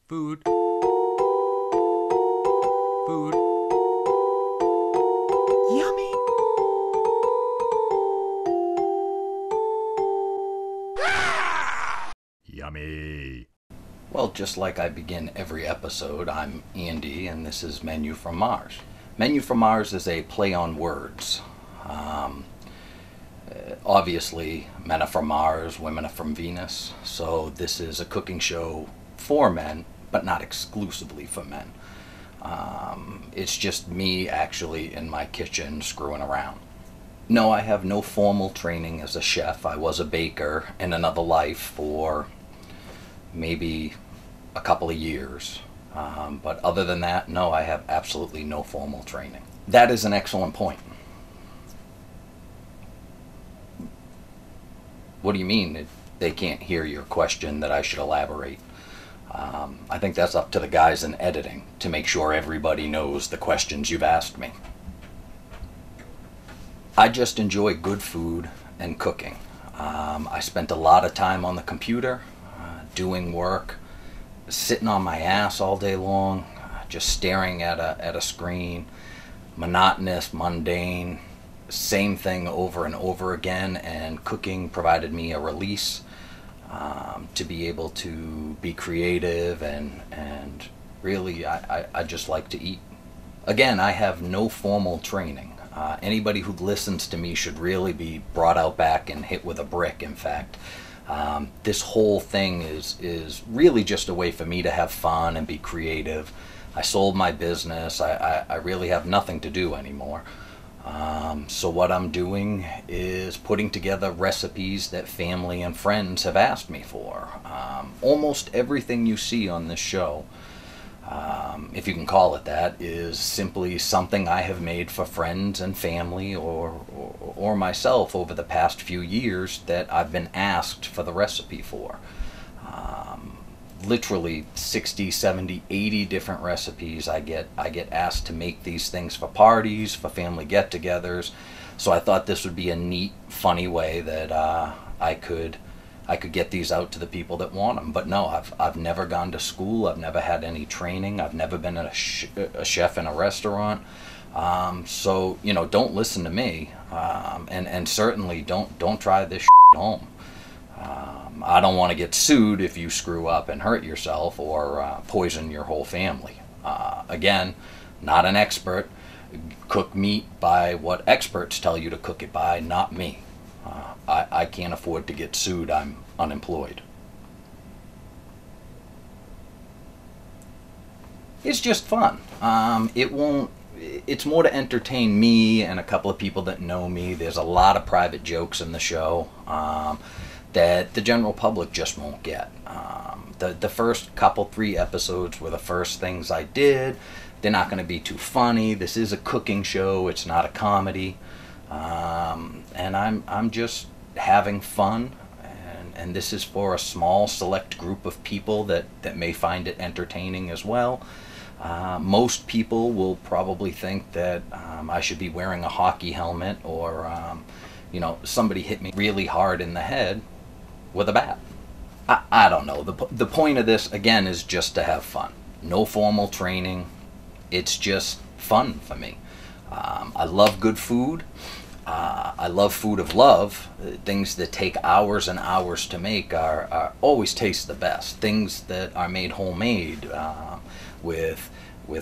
Food. Food. Yummy. Yummy. Well, just like I begin every episode, I'm Andy, and this is Menu from Mars. Menu from Mars is a play on words. Obviously, men are from Mars, women are from Venus, so this is a cooking show for men, but not exclusively for men. It's just me actually in my kitchen screwing around. No, I have no formal training as a chef. I was a baker in another life for maybe a couple of years. But other than that, no, I have absolutely no formal training. That is an excellent point. What do you mean they can't hear your question that I should elaborate? I think that's up to the guys in editing to make sure everybody knows the questions you've asked me. I just enjoy good food and cooking. I spent a lot of time on the computer, doing work, sitting on my ass all day long, just staring at a screen, monotonous, mundane, same thing over and over again, and cooking provided me a release to be able to be creative and really I just like to eat. Again, I have no formal training. Anybody who listens to me should really be brought out back and hit with a brick, in fact. This whole thing is really just a way for me to have fun and be creative. I sold my business. I really have nothing to do anymore. So what I'm doing is putting together recipes that family and friends have asked me for. Almost everything you see on this show, if you can call it that, is simply something I have made for friends and family or myself over the past few years that I've been asked for the recipe for. Literally 60, 70, 80 different recipes. I get asked to make these things for parties, for family get-togethers. So I thought this would be a neat, funny way that I could get these out to the people that want them. But no, I've never gone to school. I've never had any training. I've never been a chef in a restaurant. So don't listen to me, and certainly don't try this at home. I don't want to get sued if you screw up and hurt yourself or poison your whole family. Again, not an expert. Cook meat by what experts tell you to cook it by, not me. I can't afford to get sued. I'm unemployed. It's just fun. It's more to entertain me and a couple of people that know me. There's a lot of private jokes in the show that the general public just won't get. The first couple, 3 episodes were the first things I did. They're not going to be too funny. This is a cooking show. It's not a comedy. And I'm just having fun. And this is for a small select group of people that may find it entertaining as well. Most people will probably think that I should be wearing a hockey helmet or somebody hit me really hard in the head with a bat. I don't know. The point of this, again, is just to have fun. No formal training. It's just fun for me. I love good food. I love food of love. Things that take hours and hours to make are always taste the best. Things that are made homemade with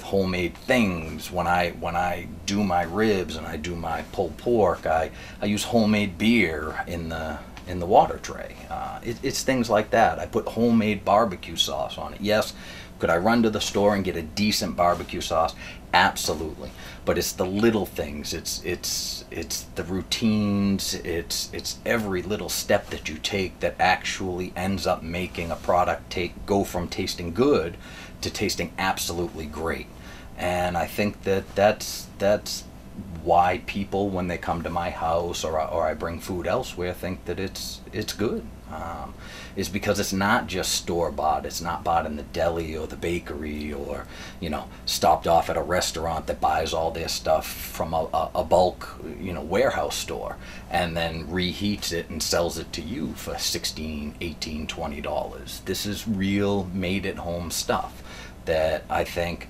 homemade things. When I do my ribs and I do my pulled pork, I use homemade beer in the water tray. It's things like that. I put homemade barbecue sauce on it. Yes, could I run to the store and get a decent barbecue sauce? Absolutely. But it's the little things. It's the routines. It's every little step that you take that actually ends up making a product go from tasting good to tasting absolutely great. And I think that's why people, when they come to my house or I bring food elsewhere, think that it's good. Is because it's not just store-bought. It's not bought in the deli or the bakery, or, you know, stopped off at a restaurant that buys all their stuff from a bulk, you know, warehouse store and then reheats it and sells it to you for $16, $18, $20. This is real made-at-home stuff that I think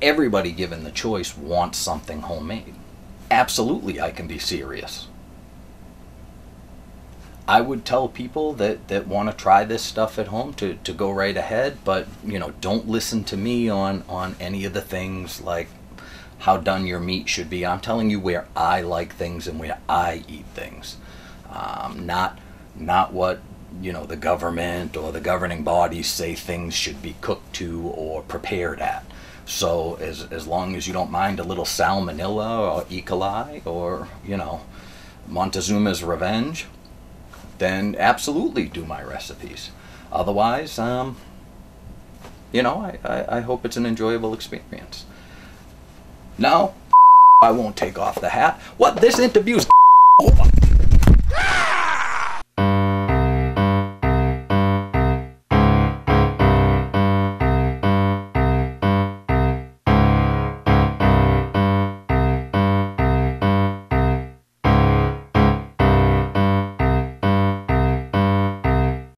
everybody given the choice wants something homemade. Absolutely, I can be serious. I would tell people that want to try this stuff at home to go right ahead, but, you know, don't listen to me on any of the things like how done your meat should be. I'm telling you where I like things and where I eat things, not what, you know, the government or the governing bodies say things should be cooked to or prepared at. So as long as you don't mind a little salmonella or E. coli or, you know, Montezuma's Revenge, then absolutely do my recipes. Otherwise, you know, I hope it's an enjoyable experience. No, I won't take off the hat. What? This interview's